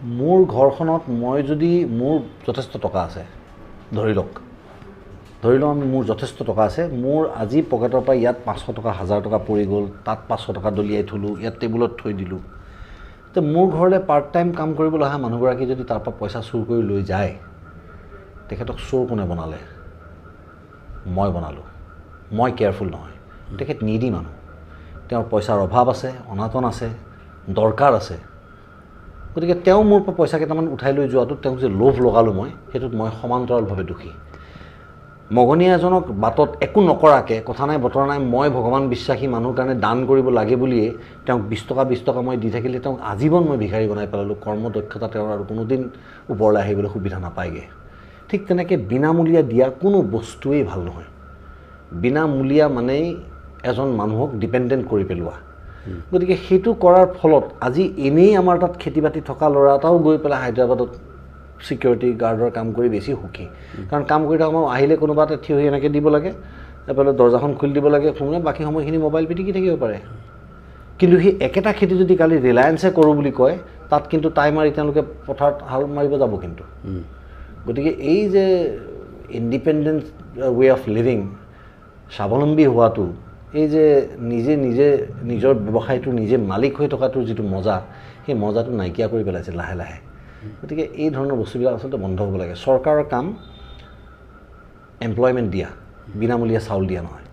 মোৰ ঘৰখনত মই যদি মোৰ যথেষ্ট টকা আছে ধৰি লওক আমি মোৰ যথেষ্ট টকা আছে মোৰ আজি পকেটৰ পৰা ইয়াত 500 টকা 1000 টকা পৰি গ'ল তাত 500 টকা দলিয়াই থলো ইয়াত টেবুলত থৈ দিলোঁ তে মোৰ ঘৰলৈ পাৰ্ট টাইম কাম কৰিবলৈ অহা মানুহগৰাকী যদি তাৰ পৰা পইচা চুৰ কৰি লৈ যায় তেখেতক চোৰ কোনে বনালে মই বনালোঁ মই কেয়াৰফুল নহয় তেখেত নিডি মানুহ তেওঁৰ পইচাৰ অভাৱ আছে অনাটন আছে দৰকাৰ আছে গতিকে তেওঁ মোৰ পৰা পইচা কেইটামান উঠাই লৈ যোৱাটো তেওঁক যে লোভ লগালোঁ মই সেইটোত মই সমান্তৰালভাৱে দুখী মগনীয়া এজনক বাটত একো নকৰাকৈ কথা নাই বতৰা নাই মই ভগৱান বিশ্বাসী মানুহৰ কাৰণে দান কৰিব লাগে বুলিয়ে তেওঁক 20 টকা মই দি থাকিলে তেওঁক আজীৱন মই ভিখাৰী বনাই পেলালোঁ কৰ্ম দক্ষতা তেওঁৰ আৰু কোনোদিন ওপৰলৈ আহিবলৈ সুবিধা নাপায়গৈ ঠিক তেনেকৈ বিনামূলীয়া দিয়া কোনো বস্তুৱেই ভাল নহয় বিনামূলীয়া মানেই এজন মানুহক ডিপেণ্ডেণ্ট কৰি পেলোৱা গতিকে সেইটো কৰাৰ ফলত আজি এনেই আমাৰ তাত খেতি বাতি থকা ল'ৰা এটাও গৈ পেলাই হায়দৰাবাদত সিকিউৰিটি গাৰ্ডৰ কাম কৰি বেছি সুখী কাৰণ কাম কৰি থকা সময় আহিলে কোনোবা এটা থিয় হৈ এনেকৈ দিব লাগে এফালে দৰ্জাখন খুলি দিব লাগে শুনে বাকী সময়খিনি মোবাইল পিটিকি থাকিব পাৰে কিন্তু সেই একেটা খেতি যদি কালি ৰিলায়েন্সে কৰোঁ বুলি কয় তাত কিন্তু টাই মাৰি তেওঁলোকে পথাৰত হাল মাৰিব যাব কিন্তু গতিকে এই যে ইণ্ডিপেণ্ডেণ্ট ৱে অফ লিভিং স্বাৱলম্বী হোৱাটো এই যে নিজে নিজৰ ব্যৱসায়টো নিজে মালিক হৈ থকাটোৰ যিটো মজা সেই মজাটো নাইকিয়া কৰি পেলাইছে লাহে লাহে গতিকে এই ধৰণৰ বস্তুবিলাক আচলতে বন্ধ হ'ব লাগে চৰকাৰৰ কাম এমপ্লয়মেণ্ট দিয়া বিনামূলীয়া চাউল দিয়া নহয়